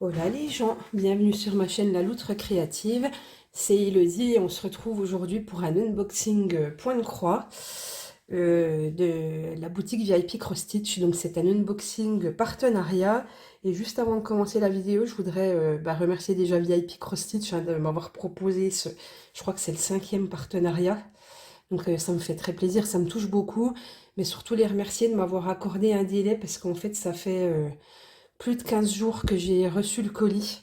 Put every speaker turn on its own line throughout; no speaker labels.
Hola les gens, bienvenue sur ma chaîne La Loutre Créative, c'est Elodie et on se retrouve aujourd'hui pour un unboxing point de croix de la boutique VIP Cross Stitch. Donc c'est un unboxing partenariat et juste avant de commencer la vidéo, je voudrais remercier déjà VIP Cross Stitch de m'avoir proposé je crois que c'est le 5e partenariat. Donc ça me fait très plaisir, ça me touche beaucoup, mais surtout les remercier de m'avoir accordé un délai parce qu'en fait ça fait plus de 15 jours que j'ai reçu le colis.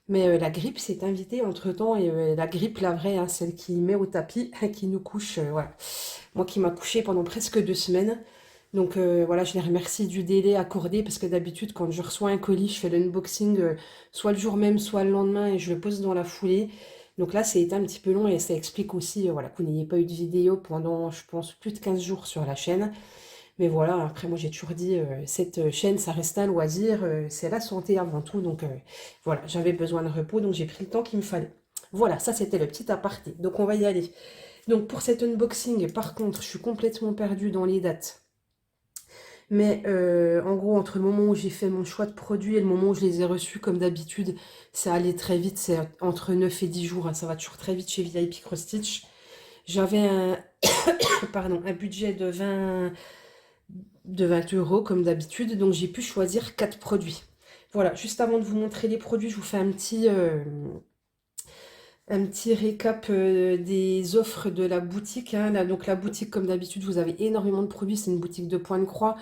Mais la grippe s'est invitée entre-temps, et la grippe, la vraie, hein, celle qui met au tapis, qui nous couche, voilà. Moi qui m'a couché pendant presque 2 semaines. Donc voilà, je les remercie du délai accordé, parce que d'habitude, quand je reçois un colis, je fais l'unboxing soit le jour même, soit le lendemain, et je le pose dans la foulée. Donc là, c'est un petit peu long, et ça explique aussi voilà, que vous n'ayez pas eu de vidéo pendant, je pense, plus de 15 jours sur la chaîne. Mais voilà, après moi j'ai toujours dit, cette chaîne, ça reste un loisir, c'est la santé avant tout. Donc voilà, j'avais besoin de repos, donc j'ai pris le temps qu'il me fallait. Voilà, ça c'était le petit aparté. Donc on va y aller. Donc pour cet unboxing, par contre, je suis complètement perdue dans les dates. Mais en gros, entre le moment où j'ai fait mon choix de produits et le moment où je les ai reçus, comme d'habitude, ça allait très vite. C'est entre 9 et 10 jours, hein, ça va toujours très vite chez VIP Cross Stitch. J'avais un, pardon, un budget de 20 euros comme d'habitude, donc j'ai pu choisir 4 produits. Voilà, juste avant de vous montrer les produits, je vous fais un petit récap des offres de la boutique, hein. Là, donc la boutique, comme d'habitude, vous avez énormément de produits, c'est une boutique de point de croix.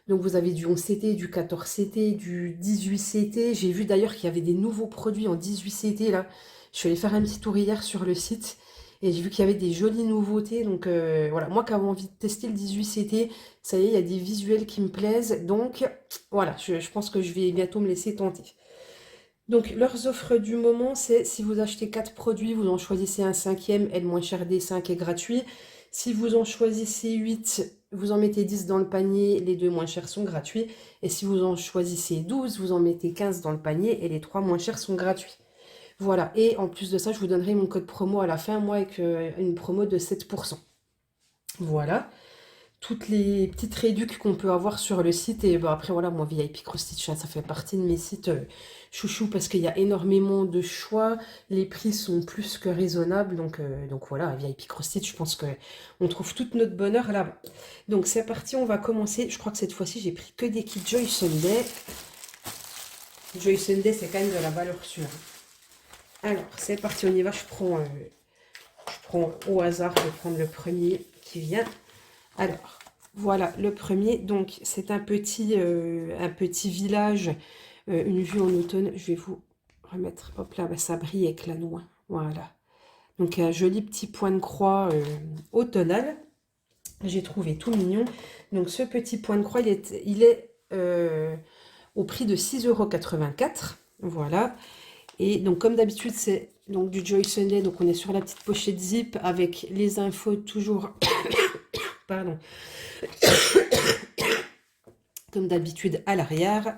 Donc vous avez du 11CT, du 14CT, du 18CT. J'ai vu d'ailleurs qu'il y avait des nouveaux produits en 18CT là. Je suis allée faire un petit tour hier sur le site et j'ai vu qu'il y avait des jolies nouveautés. Donc voilà, moi qui avais envie de tester le 18CT, ça y est, il y a des visuels qui me plaisent. Donc voilà, je pense que je vais bientôt me laisser tenter. Donc leurs offres du moment, c'est si vous achetez 4 produits, vous en choisissez un cinquième, et le moins cher des 5 est gratuit. Si vous en choisissez 8, vous en mettez 10 dans le panier, les 2 moins chers sont gratuits. Et si vous en choisissez 12, vous en mettez 15 dans le panier et les 3 moins chers sont gratuits. Voilà, et en plus de ça, je vous donnerai mon code promo à la fin, moi, avec une promo de 7%. Voilà, toutes les petites réducs qu'on peut avoir sur le site. Et bah, après, voilà, moi, VIP Cross Stitch, ça fait partie de mes sites chouchou parce qu'il y a énormément de choix. Les prix sont plus que raisonnables. Donc voilà, VIP Cross Stitch, je pense qu'on trouve tout notre bonheur là-bas. Donc c'est parti, on va commencer. Je crois que cette fois-ci, j'ai pris que des kits Joy Sunday. Joy Sunday, c'est quand même de la valeur sûre. Alors, c'est parti, on y va. Je prends au hasard, je vais prendre le premier qui vient. Alors, voilà le premier. Donc, c'est un petit village, une vue en automne. Je vais vous remettre, hop là, bah, ça brille avec la noix. Voilà. Donc, un joli petit point de croix automnal. J'ai trouvé tout mignon. Donc, ce petit point de croix, il est au prix de 6,84 €. Voilà. Et donc, comme d'habitude, c'est donc du Joy Sunday. Donc, on est sur la petite pochette zip avec les infos toujours... Pardon. Comme d'habitude à l'arrière.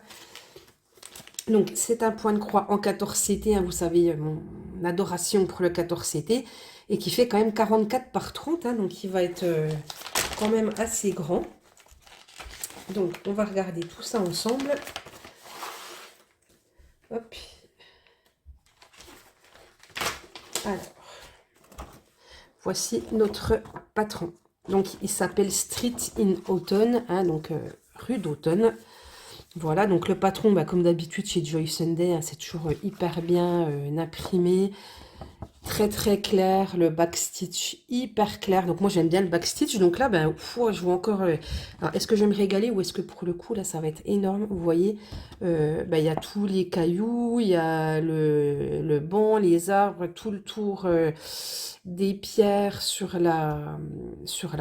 Donc c'est un point de croix en 14CT, hein, vous savez mon adoration pour le 14CT, et qui fait quand même 44 par 30, hein, donc il va être quand même assez grand. Donc on va regarder tout ça ensemble. Hop. Alors, voici notre patron. Donc il s'appelle Street in Autumn, hein, donc rue d'Automne. Voilà, donc le patron, bah, comme d'habitude chez Joy Sunday, hein, c'est toujours hyper bien imprimé, très très clair, le backstitch hyper clair. Donc moi j'aime bien le backstitch, donc là, ben, je vois encore... alors, est-ce que je vais me régaler ou est-ce que pour le coup, là, ça va être énorme. Vous voyez, ben, il y a tous les cailloux, il y a le banc, les arbres, tout le tour des pierres sur la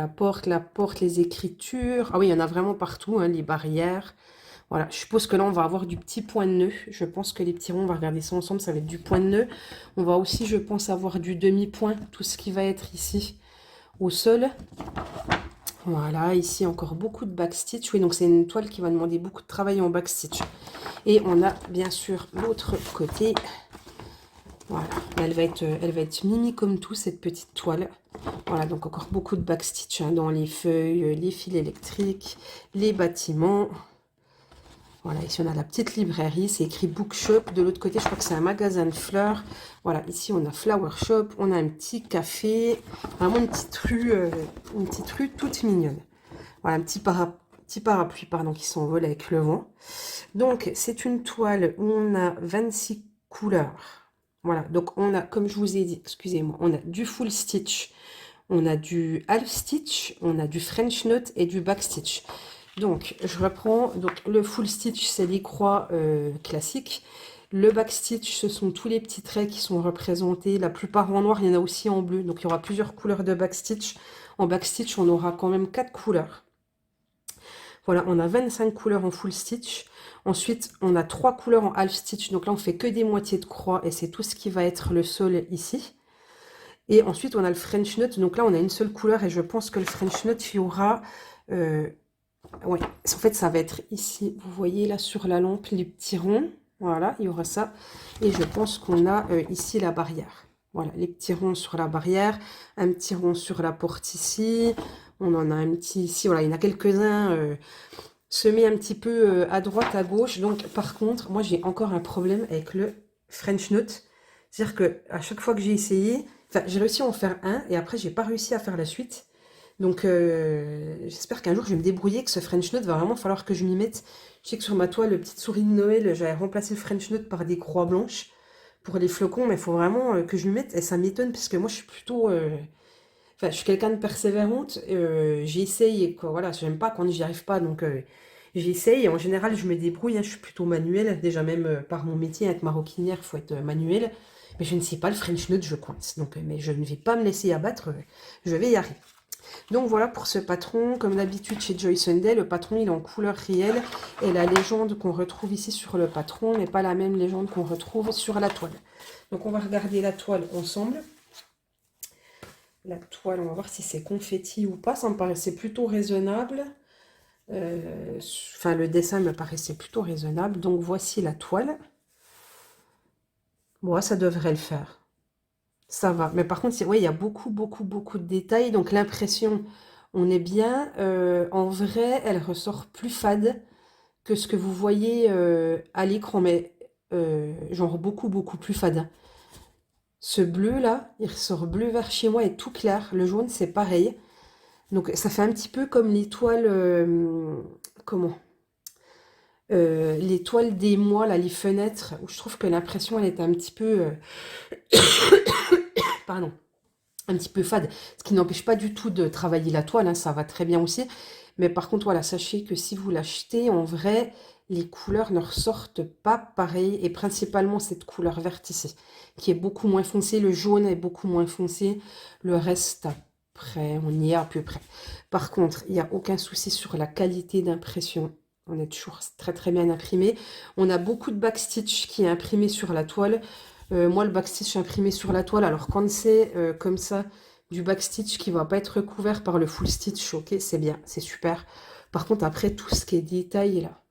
porte, les écritures. Ah oui, il y en a vraiment partout, hein, les barrières. Voilà, je suppose que là, on va avoir du petit point de nœud. Je pense que les petits ronds, on va regarder ça ensemble, ça va être du point de nœud. On va aussi, je pense, avoir du demi-point, tout ce qui va être ici au sol. Voilà, ici, encore beaucoup de backstitch. Oui, donc c'est une toile qui va demander beaucoup de travail en backstitch. Et on a, bien sûr, l'autre côté. Voilà, elle va être mimi comme tout, cette petite toile. Voilà, donc encore beaucoup de backstitch, hein, dans les feuilles, les fils électriques, les bâtiments. Voilà, ici on a la petite librairie, c'est écrit bookshop. De l'autre côté, je crois que c'est un magasin de fleurs. Voilà, ici on a flower shop, on a un petit café, vraiment une petite rue toute mignonne. Voilà, un petit parapluie pardon, qui s'envole avec le vent. Donc, c'est une toile où on a 26 couleurs. Voilà, donc on a, comme je vous ai dit, excusez-moi, on a du full stitch, on a du half stitch, on a du French knot et du back stitch. Donc, je reprends. Donc, le full stitch, c'est les croix classiques. Le back stitch, ce sont tous les petits traits qui sont représentés. La plupart en noir, il y en a aussi en bleu. Donc, il y aura plusieurs couleurs de back stitch. En back stitch, on aura quand même 4 couleurs. Voilà, on a 25 couleurs en full stitch. Ensuite, on a 3 couleurs en half stitch. Donc là, on fait que des moitiés de croix et c'est tout ce qui va être le sol ici. Et ensuite, on a le French knot. Donc là, on a une seule couleur et je pense que le French knot, il y aura... ouais, en fait, ça va être ici. Vous voyez là sur la lampe, les petits ronds. Voilà, il y aura ça. Et je pense qu'on a ici la barrière. Voilà, les petits ronds sur la barrière. Un petit rond sur la porte ici. On en a un petit ici. Voilà, il y en a quelques-uns semés un petit peu à droite, à gauche. Donc, par contre, moi, j'ai encore un problème avec le French knot. C'est-à-dire que à chaque fois que j'ai essayé, enfin, j'ai réussi à en faire un et après, j'ai pas réussi à faire la suite. Donc, j'espère qu'un jour, je vais me débrouiller, que ce French knot va vraiment falloir que je m'y mette. Je sais que sur ma toile, le petite souris de Noël, j'avais remplacé le French knot par des croix blanches pour les flocons, mais il faut vraiment que je m'y mette. Et ça m'étonne parce que moi, je suis plutôt... Enfin, je suis quelqu'un de persévérante. J'essaye et quoi, voilà, j'aime pas quand j'y arrive pas. Donc, j'essaye. Et en général, je me débrouille. Hein, je suis plutôt manuelle. Déjà, même par mon métier, être maroquinière, il faut être manuelle. Mais je ne sais pas le French knot, je coince. Donc, mais je ne vais pas me laisser abattre. Je vais y arriver. Donc voilà pour ce patron. Comme d'habitude chez Joy Sunday, le patron il est en couleur réelle. Et la légende qu'on retrouve ici sur le patron n'est pas la même légende qu'on retrouve sur la toile. Donc on va regarder la toile ensemble. La toile, on va voir si c'est confetti ou pas. Ça me paraissait plutôt raisonnable. Enfin, le dessin me paraissait plutôt raisonnable. Donc voici la toile. Bon, ça devrait le faire. Ça va. Mais par contre, ouais, il y a beaucoup, beaucoup, beaucoup de détails. Donc l'impression, on est bien. En vrai, elle ressort plus fade que ce que vous voyez à l'écran. Mais genre beaucoup, beaucoup plus fade. Ce bleu là, il ressort bleu vert chez moi et tout clair. Le jaune, c'est pareil. Donc ça fait un petit peu comme l'étoile... comment l'étoile des mois, là, les fenêtres, où je trouve que l'impression, elle est un petit peu... pardon. Un petit peu fade, ce qui n'empêche pas du tout de travailler la toile, hein, ça va très bien aussi. Mais par contre, voilà, sachez que si vous l'achetez, en vrai, les couleurs ne ressortent pas pareil. Et principalement cette couleur verte ici, qui est beaucoup moins foncée. Le jaune est beaucoup moins foncé. Le reste, après, on y est à peu près. Par contre, il n'y a aucun souci sur la qualité d'impression. On est toujours très très bien imprimé. On a beaucoup de backstitch qui est imprimé sur la toile. Moi, le backstitch imprimé sur la toile, alors quand c'est comme ça, du backstitch qui va pas être recouvert par le full stitch, ok, c'est bien, c'est super. Par contre, après, tout ce qui est détail, là,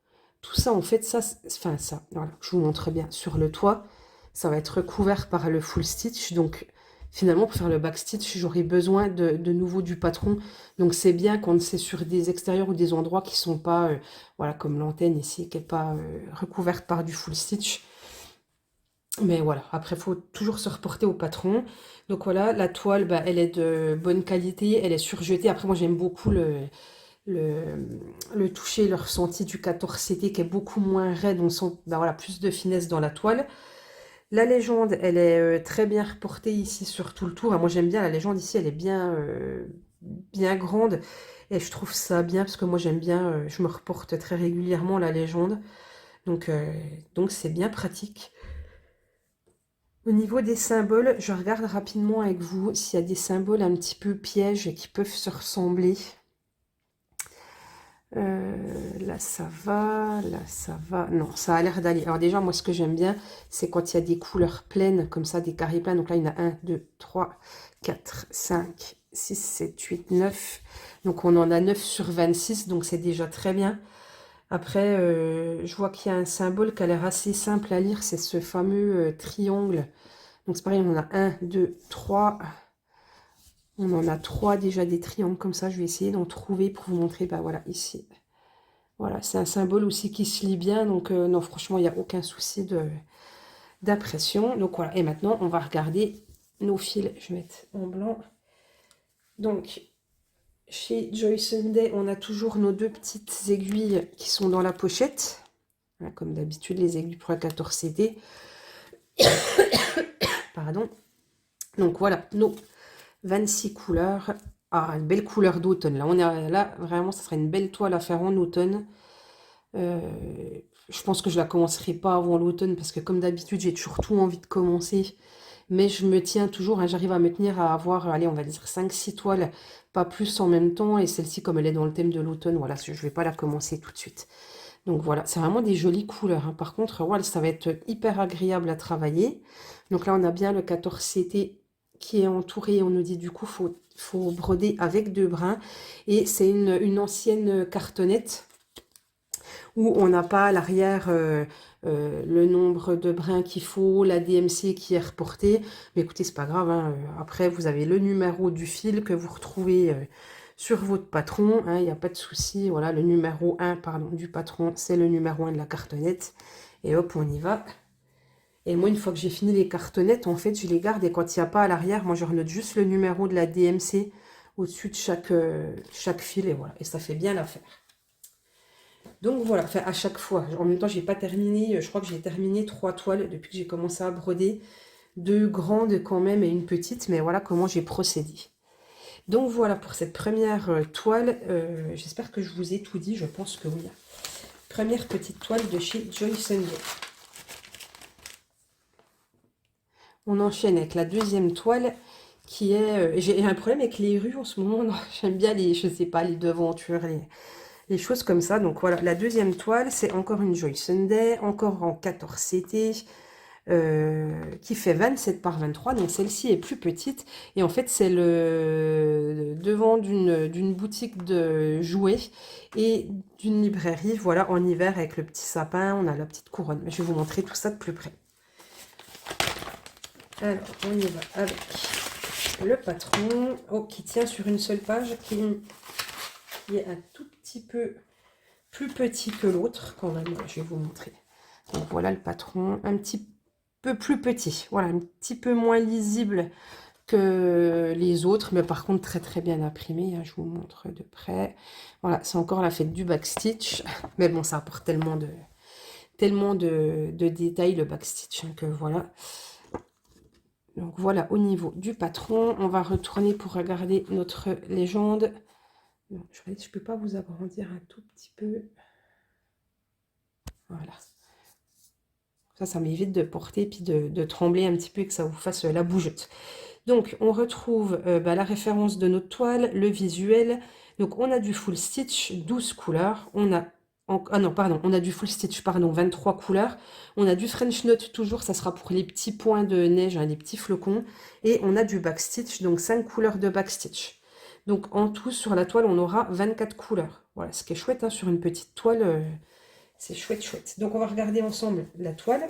tout ça, en fait, ça, enfin, ça, voilà, je vous montre bien. Sur le toit, ça va être recouvert par le full stitch, donc finalement, pour faire le backstitch, j'aurai besoin de nouveau du patron. Donc, c'est bien quand c'est sur des extérieurs ou des endroits qui sont pas, voilà, comme l'antenne ici, qui n'est pas recouverte par du full stitch. Mais voilà, après, il faut toujours se reporter au patron. Donc voilà, la toile, bah, elle est de bonne qualité, elle est surjetée. Après, moi, j'aime beaucoup le, le toucher, le ressenti du 14CT qui est beaucoup moins raide. On sent bah, voilà, plus de finesse dans la toile. La légende, elle est très bien reportée ici sur tout le tour. Et moi, j'aime bien la légende ici, elle est bien grande. Et je trouve ça bien parce que moi, j'aime bien, je me reporte très régulièrement la légende. Donc c'est bien pratique. Au niveau des symboles, je regarde rapidement avec vous s'il y a des symboles un petit peu pièges qui peuvent se ressembler. Là, ça va. Là, ça va. Non, ça a l'air d'aller. Alors déjà, moi, ce que j'aime bien, c'est quand il y a des couleurs pleines, comme ça, des carrés pleins. Donc là, il y en a 1, 2, 3, 4, 5, 6, 7, 8, 9. Donc on en a 9 sur 26, donc c'est déjà très bien. Après, je vois qu'il y a un symbole qui a l'air assez simple à lire, c'est ce fameux triangle. Donc c'est pareil, on en a 1, 2, 3. On en a 3 déjà des triangles comme ça. Je vais essayer d'en trouver pour vous montrer. Bah voilà, ici. Voilà, c'est un symbole aussi qui se lit bien, donc non, franchement, il n'y a aucun souci d'impression. Donc voilà, et maintenant, on va regarder nos fils. Je vais mettre en blanc. Donc, chez Joy Sunday, on a toujours nos deux petites aiguilles qui sont dans la pochette. Voilà, comme d'habitude, les aiguilles pour la 14 CD. Pardon. Donc voilà, nos 26 couleurs. Ah, une belle couleur d'automne. Là, on est là, vraiment, ça serait une belle toile à faire en automne. Je pense que je la commencerai pas avant l'automne parce que comme d'habitude, j'ai toujours tout envie de commencer. Mais je me tiens toujours, hein, j'arrive à me tenir à avoir, allez, on va dire 5-6 toiles, pas plus en même temps. Et celle-ci, comme elle est dans le thème de l'automne, voilà, je vais pas la commencer tout de suite. Donc voilà, c'est vraiment des jolies couleurs, hein. Par contre, voilà, ça va être hyper agréable à travailler. Donc là, on a bien le 14 CT qui est entouré. On nous dit du coup, faut broder avec 2 brins. Et c'est une ancienne cartonnette où on n'a pas à l'arrière le nombre de brins qu'il faut, la DMC qui est reportée. Mais écoutez, c'est pas grave, hein. Après, vous avez le numéro du fil que vous retrouvez sur votre patron, hein, il n'y a pas de souci. Voilà, le numéro 1 pardon, du patron, c'est le numéro 1 de la cartonnette. Et hop, on y va. Et moi, une fois que j'ai fini les cartonnettes, en fait, je les garde. Et quand il n'y a pas à l'arrière, moi, je renote juste le numéro de la DMC au-dessus de chaque fil. Et voilà, et ça fait bien l'affaire. Donc voilà, enfin à chaque fois. En même temps, j'ai pas terminé, je crois que j'ai terminé 3 toiles depuis que j'ai commencé à broder. 2 grandes quand même et une petite, mais voilà comment j'ai procédé. Donc voilà pour cette première toile. J'espère que je vous ai tout dit, je pense que oui. Première petite toile de chez Joy Sunday. On enchaîne avec la deuxième toile qui est... j'ai un problème avec les rues en ce moment. J'aime bien les, je sais pas, les devantures, les choses comme ça. Donc voilà, la deuxième toile, c'est encore une Joy Sunday, encore en 14 CT, qui fait 27 par 23. Donc celle-ci est plus petite. Et en fait, c'est le devant d'une boutique de jouets et d'une librairie. Voilà, en hiver avec le petit sapin, on a la petite couronne. Je vais vous montrer tout ça de plus près. Alors, on y va avec le patron, qui tient sur une seule page, qui est un tout petit peu plus petit que l'autre quand même. Je vais vous montrer. Donc voilà le patron, un petit peu plus petit. Voilà, un petit peu moins lisible que les autres, mais par contre très très bien imprimé, hein. Je vous montre de près. Voilà, c'est encore la fête du backstitch. Mais bon, ça apporte tellement de détails le backstitch, hein, que voilà. Donc voilà au niveau du patron. On va retourner pour regarder notre légende. Non, je ne peux pas vous agrandir un tout petit peu. Voilà. Ça m'évite de porter puis de trembler un petit peu et que ça vous fasse la bougeotte. Donc, on retrouve la référence de notre toile, le visuel. Donc, on a du full stitch, 12 couleurs. On a... ah non, pardon, on a du full stitch, pardon, 23 couleurs. On a du French knot toujours, ça sera pour les petits points de neige, hein, les petits flocons. Et on a du backstitch, donc 5 couleurs de backstitch. Donc, en tout, sur la toile, on aura 24 couleurs. Voilà, ce qui est chouette, hein, sur une petite toile... c'est chouette, chouette. Donc, on va regarder ensemble la toile.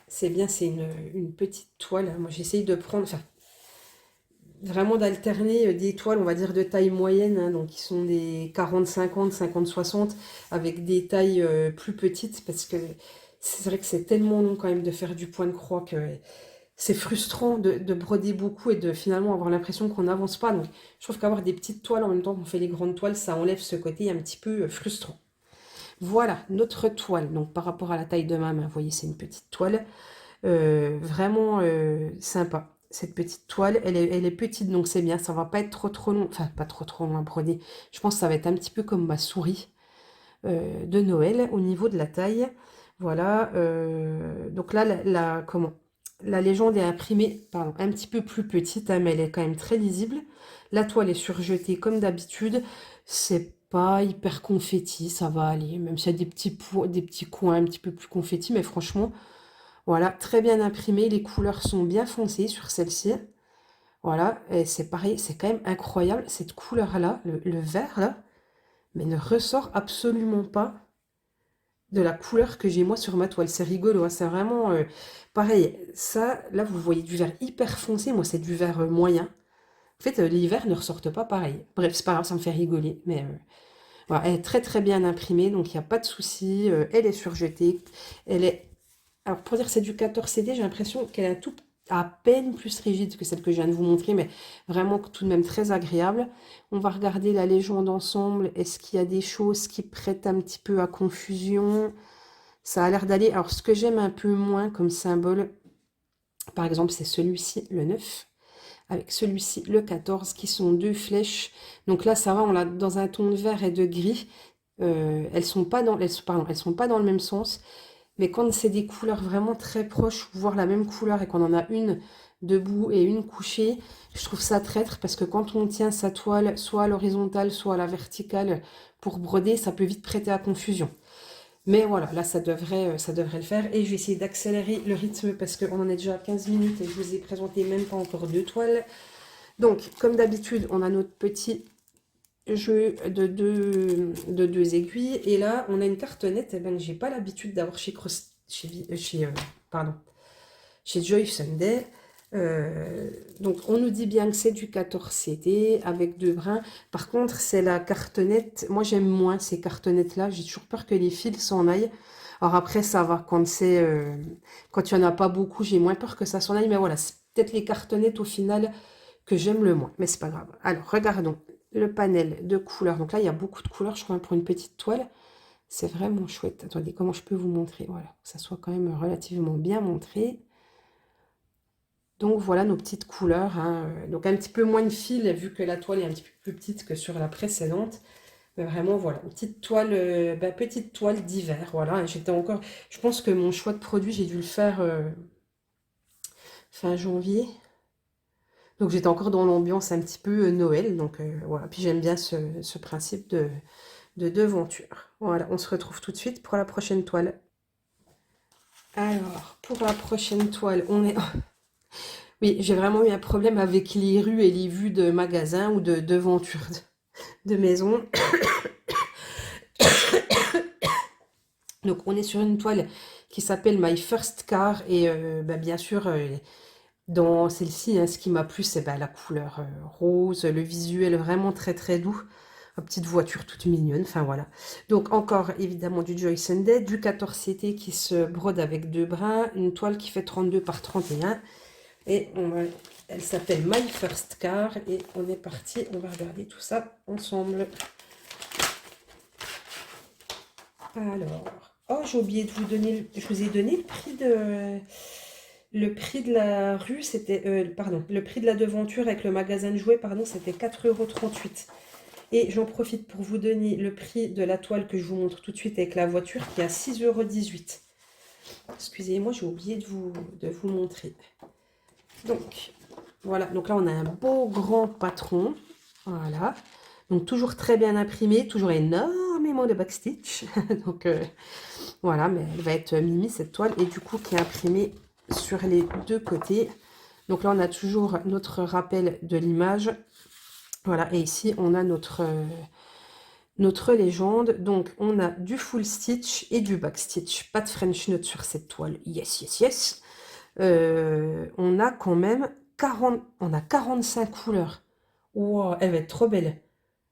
C'est bien, c'est une petite toile. Moi, j'essaye de prendre, enfin, vraiment d'alterner des toiles, on va dire, de taille moyenne, hein, donc qui sont des 40-50, 50-60, avec des tailles plus petites, parce que c'est vrai que c'est tellement long quand même de faire du point de croix que c'est frustrant de broder beaucoup et de finalement avoir l'impression qu'on n'avance pas. Donc, je trouve qu'avoir des petites toiles en même temps qu'on fait les grandes toiles, ça enlève ce côté un petit peu frustrant. Voilà, notre toile. Donc, par rapport à la taille de ma main, vous voyez, c'est une petite toile. Vraiment sympa. Cette petite toile, elle est petite, donc c'est bien. Ça va pas être trop long. Enfin, pas trop long à broder. Je pense que ça va être un petit peu comme ma souris de Noël au niveau de la taille. Voilà. Donc là, comment? La légende est imprimée, pardon, un petit peu plus petite, hein, mais elle est quand même très lisible. La toile est surjetée comme d'habitude. C'est pas hyper confetti, ça va aller. Même s'il y a des petits coins un petit peu plus confetti, mais franchement, voilà, très bien imprimé. Les couleurs sont bien foncées sur celle-ci. Voilà, et c'est pareil, c'est quand même incroyable. Cette couleur-là, le vert, là, mais ne ressort absolument pas de la couleur que j'ai moi sur ma toile. C'est rigolo, hein, c'est vraiment pareil. Ça, là, vous voyez du vert hyper foncé. Moi, c'est du vert moyen. En fait, les verts ne ressortent pas pareil. Bref, c'est pas grave, ça me fait rigoler. Mais Voilà, elle est très très bien imprimée, donc il n'y a pas de souci. Elle est surjetée. Elle est... Alors pour dire que c'est du 14 CD, j'ai l'impression qu'elle est un tout à peine plus rigide que celle que je viens de vous montrer, mais vraiment tout de même très agréable. On va regarder la légende ensemble. Est-ce qu'il y a des choses qui prêtent un petit peu à confusion? Ça a l'air d'aller. Alors ce que j'aime un peu moins comme symbole, par exemple, c'est celui-ci, le 9, avec celui-ci, le 14, qui sont deux flèches. Donc là, ça va, on l'a dans un ton de vert et de gris. Elles sont pas dans, pardon, elles sont pas dans le même sens. Mais quand c'est des couleurs vraiment très proches, voire la même couleur, et qu'on en a une debout et une couchée, je trouve ça traître, parce que quand on tient sa toile, soit à l'horizontale, soit à la verticale, pour broder, ça peut vite prêter à confusion. Mais voilà, là, ça devrait le faire. Et je vais essayer d'accélérer le rythme parce qu'on en est déjà à 15 minutes et je vous ai présenté même pas encore deux toiles. Donc, comme d'habitude, on a notre petit jeu de deux aiguilles. Et là, on a une cartonnette que j'ai pas l'habitude d'avoir chez Joy Sunday. Donc, on nous dit bien que c'est du 14 CD avec deux brins. Par contre, c'est la cartonnette. Moi, j'aime moins ces cartonnettes-là. J'ai toujours peur que les fils s'en aillent. Alors après, ça va. Quand il n'y en a pas beaucoup, j'ai moins peur que ça s'en aille. Mais voilà, c'est peut-être les cartonnettes au final que j'aime le moins. Mais c'est pas grave. Alors, regardons le panel de couleurs. Donc là, il y a beaucoup de couleurs, je crois, pour une petite toile. C'est vraiment chouette. Attendez, comment je peux vous montrer? Voilà, que ça soit quand même relativement bien montré. Donc voilà nos petites couleurs, hein. Donc un petit peu moins de fil vu que la toile est un petit peu plus petite que sur la précédente. Mais vraiment voilà, une petite toile d'hiver. Voilà, j'étais encore. Je pense que mon choix de produit, j'ai dû le faire fin janvier. Donc j'étais encore dans l'ambiance un petit peu Noël. Donc voilà. Puis j'aime bien ce principe de devanture. Voilà, on se retrouve tout de suite pour la prochaine toile. Alors, pour la prochaine toile, on est. Oui, j'ai vraiment eu un problème avec les rues et les vues de magasins ou de devantures de maison. Donc, on est sur une toile qui s'appelle My First Car. Et bien sûr, dans celle-ci, hein, ce qui m'a plu, c'est la couleur rose, le visuel vraiment très très doux. Une petite voiture toute mignonne, enfin voilà. Donc, encore évidemment du Joy Sunday, du 14 CT qui se brode avec deux brins, une toile qui fait 32 par 31. Et elle s'appelle My First Car. Et on est parti, on va regarder tout ça ensemble. Alors, oh, j'ai oublié de vous donner, je vous ai donné le prix de la rue, c'était, pardon, le prix de la devanture avec le magasin de jouets, pardon, c'était 4,38 €. Et j'en profite pour vous donner le prix de la toile que je vous montre tout de suite avec la voiture qui est à 6,18 €. Excusez-moi, j'ai oublié de vous montrer. Donc, voilà. Donc là, on a un beau grand patron. Voilà. Donc, toujours très bien imprimé. Toujours énormément de backstitch. Donc, voilà. Mais elle va être mimi, cette toile. Et du coup, qui est imprimée sur les deux côtés. Donc là, on a toujours notre rappel de l'image. Voilà. Et ici, on a notre légende. Donc, on a du full stitch et du backstitch. Pas de French note sur cette toile. Yes, yes, yes. On a quand même 45 couleurs. Wow, elle va être trop belle.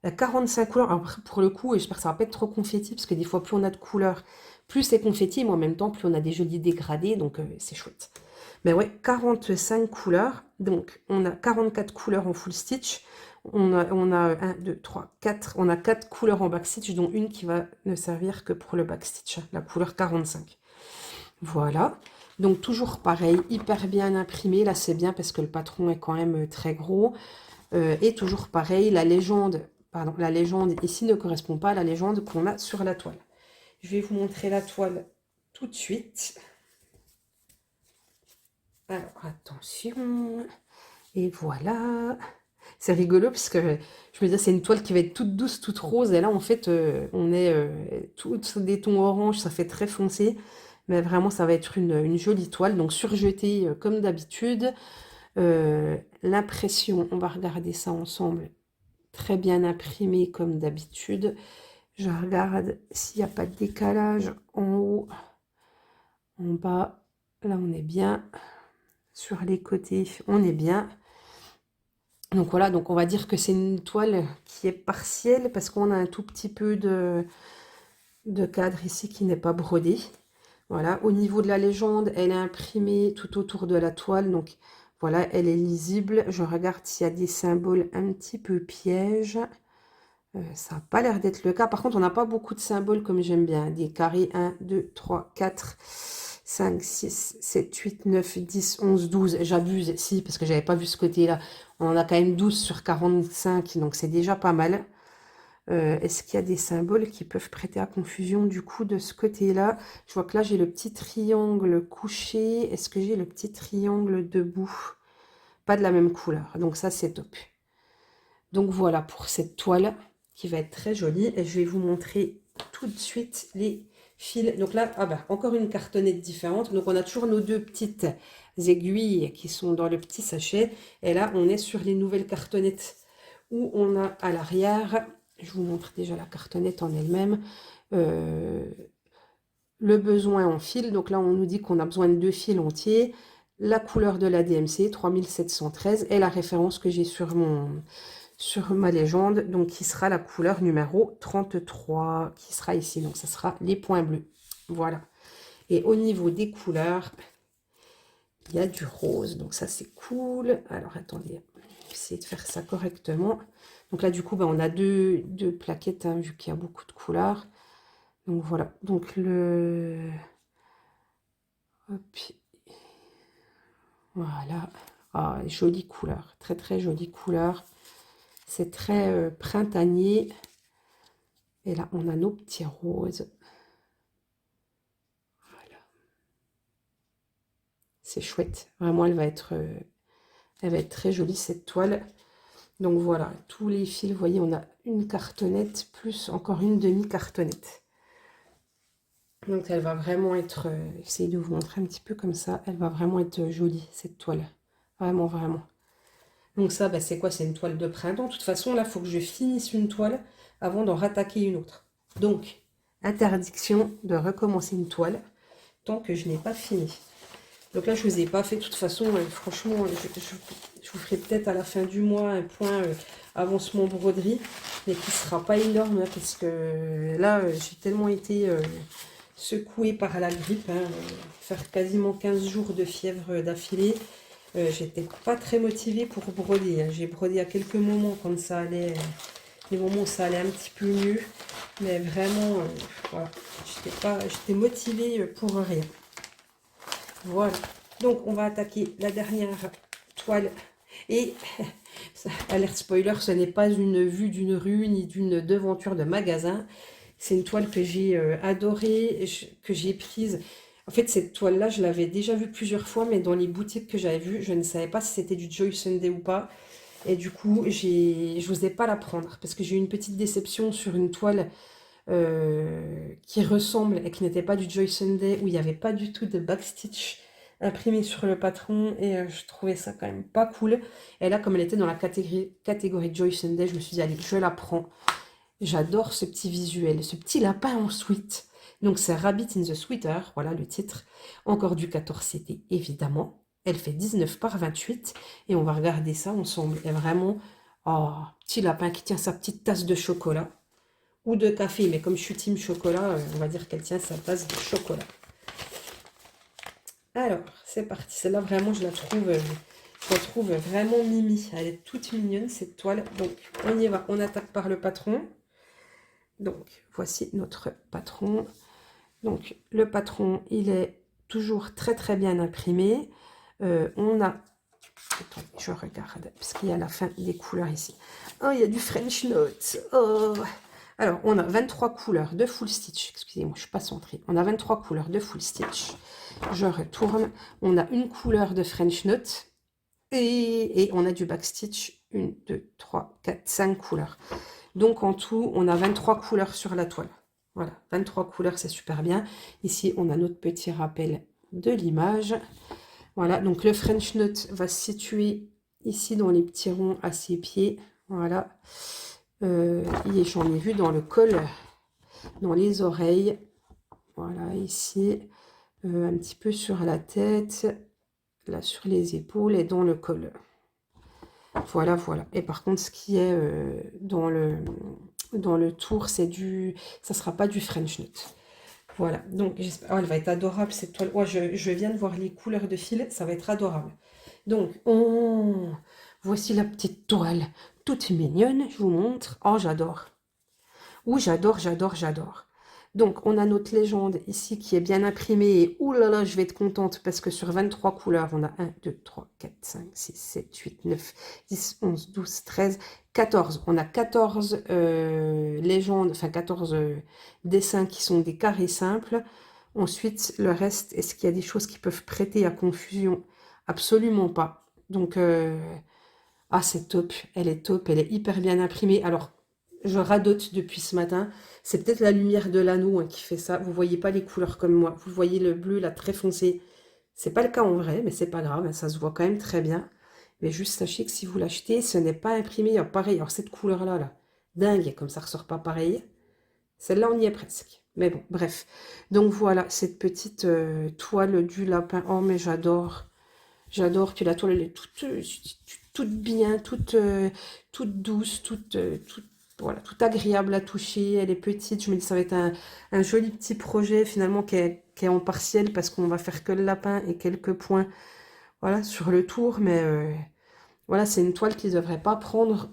Elle a 45 couleurs. Après, pour le coup, et j'espère que ça va pas être trop confetti, parce que des fois, plus on a de couleurs, plus c'est confetti, mais en même temps, plus on a des jolis dégradés, donc c'est chouette. Mais ouais, 45 couleurs. Donc, on a 44 couleurs en full stitch. On a 1, 2, 3, 4. On a 4 couleurs en backstitch, dont une qui va ne servir que pour le backstitch, la couleur 45. Voilà. Donc toujours pareil, hyper bien imprimé. Là, c'est bien parce que le patron est quand même très gros. Et toujours pareil, la légende ici ne correspond pas à la légende qu'on a sur la toile. Je vais vous montrer la toile tout de suite. Alors, attention. Et voilà. C'est rigolo parce que je me disais, c'est une toile qui va être toute douce, toute rose. Et là, en fait, on est tous des tons orange, ça fait très foncé. Mais vraiment, ça va être une jolie toile. Donc, surjetée comme d'habitude. L'impression, on va regarder ça ensemble. Très bien imprimé comme d'habitude. Je regarde s'il n'y a pas de décalage en haut, en bas. Là, on est bien. Sur les côtés, on est bien. Donc voilà, donc on va dire que c'est une toile qui est partielle parce qu'on a un tout petit peu de cadre ici qui n'est pas brodé. Voilà, au niveau de la légende, elle est imprimée tout autour de la toile, donc voilà, elle est lisible. Je regarde s'il y a des symboles un petit peu pièges. Ça n'a pas l'air d'être le cas. Par contre, on n'a pas beaucoup de symboles comme j'aime bien. Des carrés 1, 2, 3, 4, 5, 6, 7, 8, 9, 10, 11, 12. J'abuse, si, parce que j'avais pas vu ce côté-là. On en a quand même 12 sur 45, donc c'est déjà pas mal. Est-ce qu'il y a des symboles qui peuvent prêter à confusion du coup de ce côté-là? Je vois que là, j'ai le petit triangle couché. Est-ce que j'ai le petit triangle debout? Pas de la même couleur, donc ça, c'est top. Donc voilà pour cette toile qui va être très jolie. Et je vais vous montrer tout de suite les fils. Donc là, ah bah, encore une cartonnette différente. Donc on a toujours nos deux petites aiguilles qui sont dans le petit sachet. Et là, on est sur les nouvelles cartonnettes où on a à l'arrière, je vous montre déjà la cartonnette en elle-même, le besoin en fil. Donc là, on nous dit qu'on a besoin de 2 fils entiers, la couleur de la DMC 3713 et la référence que j'ai sur ma légende, donc qui sera la couleur numéro 33, qui sera ici. Donc ça sera les points bleus. Voilà. Et au niveau des couleurs, il y a du rose. Donc ça, c'est cool. Alors attendez, je vais essayer de faire ça correctement. Donc là, du coup, ben, on a deux plaquettes, hein, vu qu'il y a beaucoup de couleurs. Donc voilà. Donc le... Hop. Voilà. Ah, jolie couleur. Très, très jolie couleur. C'est très printanier. Et là, on a nos petits roses. Voilà. C'est chouette. Vraiment, elle va être très jolie, cette toile. Donc voilà, tous les fils, vous voyez, on a une cartonnette plus encore une demi-cartonnette. Donc elle va vraiment être, j'essaie de vous montrer un petit peu comme ça, elle va vraiment être jolie, cette toile. Vraiment, vraiment. Donc ça, bah, c'est quoi? C'est une toile de printemps. De toute façon, là, il faut que je finisse une toile avant d'en rattaquer une autre. Donc, interdiction de recommencer une toile tant que je n'ai pas fini. Donc là, je ne vous ai pas fait. De toute façon, franchement, je vous ferai peut-être à la fin du mois un point avancement broderie, mais qui ne sera pas énorme, hein, parce que là, j'ai tellement été secouée par la grippe, hein, faire quasiment 15 jours de fièvre d'affilée. J'étais pas très motivée pour broder, hein. J'ai brodé à quelques moments quand ça allait, les moments où ça allait un petit peu mieux, mais vraiment, voilà, j'étais motivée pour rien. Voilà, donc on va attaquer la dernière toile. Et, alerte spoiler, ce n'est pas une vue d'une rue ni d'une devanture de magasin. C'est une toile que j'ai adorée, que j'ai prise. En fait, cette toile-là, je l'avais déjà vue plusieurs fois, mais dans les boutiques que j'avais vues, je ne savais pas si c'était du Joy Sunday ou pas. Et du coup, je n'osais pas la prendre, parce que j'ai eu une petite déception sur une toile qui ressemble et qui n'était pas du Joy Sunday, où il n'y avait pas du tout de backstitch imprimé sur le patron, et je trouvais ça quand même pas cool. Et là, comme elle était dans la catégorie Joy Sunday, je me suis dit, allez, je la prends. J'adore ce petit visuel, ce petit lapin en sweat. Donc c'est Rabbit in the Sweater, voilà le titre. Encore du 14CT, évidemment. Elle fait 19 par 28 et on va regarder ça ensemble. Et vraiment, oh, petit lapin qui tient sa petite tasse de chocolat ou de café. Mais comme je suis team chocolat, on va dire qu'elle tient sa tasse de chocolat. Alors, c'est parti. Celle-là, vraiment, je la trouve vraiment mimi. Elle est toute mignonne, cette toile. Donc, on y va. On attaque par le patron. Donc, voici notre patron. Donc, le patron, il est toujours très, très bien imprimé. On a... Attendez, je regarde, parce qu'il y a la fin des couleurs ici. Oh, il y a du French Note. Oh. Alors, on a 23 couleurs de full stitch. Excusez-moi, je ne suis pas centrée. On a 23 couleurs de full stitch. Je retourne. On a une couleur de French Note. Et on a du backstitch. 1, 2, 3, 4, 5 couleurs. Donc, en tout, on a 23 couleurs sur la toile. Voilà, 23 couleurs, c'est super bien. Ici, on a notre petit rappel de l'image. Voilà, donc le French Note va se situer ici dans les petits ronds à ses pieds. Voilà. J'en ai vu dans le col, dans les oreilles. Voilà, ici, un petit peu sur la tête, là sur les épaules et dans le col. Voilà, voilà. Et par contre, ce qui est dans le tour, c'est ça sera pas du French Knit. Voilà, donc j'espère. Oh, elle va être adorable cette toile. Ouais, je viens de voir les couleurs de fil, ça va être adorable. Donc, oh, voici la petite toile, toute mignonne, je vous montre. Oh, j'adore. Oui, j'adore, j'adore, j'adore. Donc, on a notre légende ici qui est bien imprimée. Et oulala, je vais être contente parce que sur 23 couleurs, on a 1, 2, 3, 4, 5, 6, 7, 8, 9, 10, 11, 12, 13, 14. On a 14 légendes, enfin 14 dessins qui sont des carrés simples. Ensuite, le reste, est-ce qu'il y a des choses qui peuvent prêter à confusion? Absolument pas. Donc, ah, c'est top, elle est hyper bien imprimée. Alors, je radote depuis ce matin. C'est peut-être la lumière de l'anneau hein, qui fait ça. Vous voyez pas les couleurs comme moi. Vous voyez le bleu là très foncé. C'est pas le cas en vrai, mais c'est pas grave. Hein, ça se voit quand même très bien. Mais juste sachez que si vous l'achetez, ce n'est pas imprimé pareil. Alors cette couleur-là, là, dingue, comme ça ressort pas pareil. Celle-là, on y est presque. Mais bon, bref. Donc voilà, cette petite toile du lapin. Oh, mais j'adore. J'adore que la toile, elle est toute bien, toute douce, voilà, toute agréable à toucher. Elle est petite. Je me dis, ça va être un joli petit projet finalement qui est en partiel parce qu'on va faire que le lapin et quelques points voilà, sur le tour. Mais voilà, c'est une toile qui ne devrait pas prendre.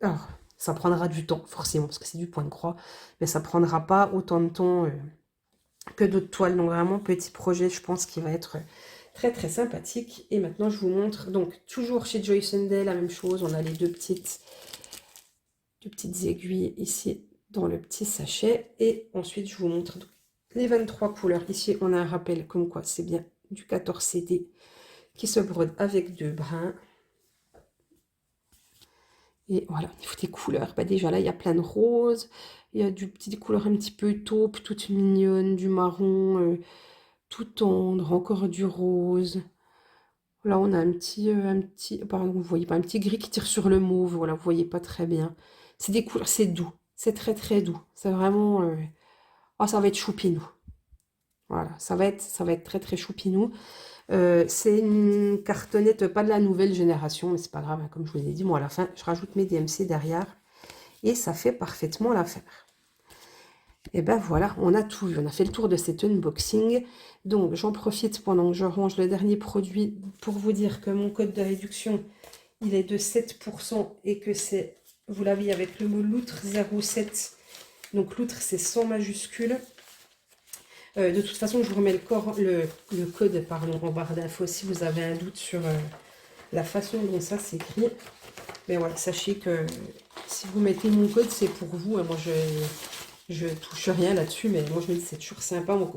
Alors, ça prendra du temps, forcément, parce que c'est du point de croix. Mais ça prendra pas autant de temps que d'autres toiles. Donc vraiment, petit projet, je pense qu'il va être très très sympathique. Et maintenant, je vous montre, donc toujours chez Joyce Sunday, la même chose. On a les deux petites aiguilles ici dans le petit sachet. Et ensuite, je vous montre donc, les 23 couleurs. Ici, on a un rappel comme quoi c'est bien du 14 CD qui se brode avec 2 brins. Et voilà, au niveau des couleurs, bah déjà là, il y a plein de roses. Il y a des couleurs un petit peu taupe, toutes mignonnes, du marron, tout tendre, encore du rose. Là, on a pardon, vous voyez pas, un petit gris qui tire sur le mauve. Voilà, vous voyez pas très bien. C'est des couleurs, c'est doux. C'est très très doux. C'est vraiment, oh, ça va être choupinou. Voilà, ça va être très très choupinou. C'est une cartonnette, pas de la nouvelle génération, mais c'est pas grave, hein, comme je vous l'ai dit. Moi, à la fin, je rajoute mes DMC derrière et ça fait parfaitement l'affaire. Et ben voilà, on a tout vu, on a fait le tour de cet unboxing. Donc j'en profite pendant que je range le dernier produit pour vous dire que mon code de réduction, il est de 7% et que c'est, vous l'avez avec le mot loutre07. Donc loutre c'est sans majuscule. De toute façon, je vous remets le code en barre d'infos si vous avez un doute sur la façon dont ça s'écrit. Mais voilà, sachez que si vous mettez mon code, c'est pour vous. Moi, je touche rien là-dessus, mais moi, je me dis c'est toujours sympa. Donc,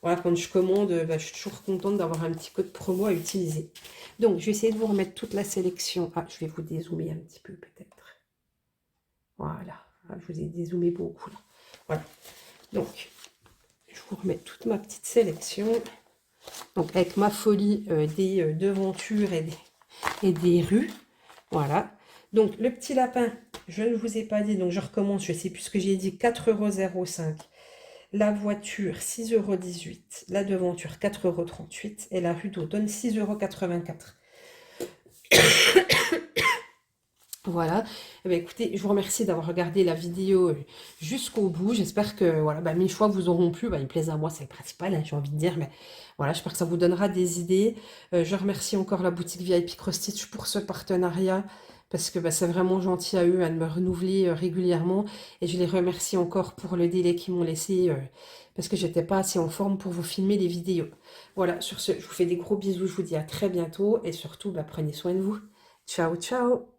voilà, quand je commande, je suis toujours contente d'avoir un petit code promo à utiliser. Donc, je vais essayer de vous remettre toute la sélection. Ah, je vais vous dézoomer un petit peu, peut-être. Voilà. Ah, je vous ai dézoomé beaucoup, là. Voilà. Donc, je vous remets toute ma petite sélection. Donc, avec ma folie des devantures et des rues. Voilà. Donc, le petit lapin, je ne vous ai pas dit, donc je recommence, je ne sais plus ce que j'ai dit, 4,05 €. La voiture, 6,18 €. La devanture, 4,38 € et la rue d'eau donne 6,84 €. Voilà. Eh bien, écoutez, je vous remercie d'avoir regardé la vidéo jusqu'au bout. J'espère que voilà, mes choix vous auront plu. Ils me plaisent à moi, c'est le principal, hein, j'ai envie de dire. Mais voilà, j'espère que ça vous donnera des idées. Je remercie encore la boutique VIP Cross Stitch pour ce partenariat. Parce que c'est vraiment gentil à eux de me renouveler régulièrement. Et je les remercie encore pour le délai qu'ils m'ont laissé. Parce que j'étais pas assez en forme pour vous filmer les vidéos. Voilà, sur ce, je vous fais des gros bisous. Je vous dis à très bientôt. Et surtout, prenez soin de vous. Ciao, ciao!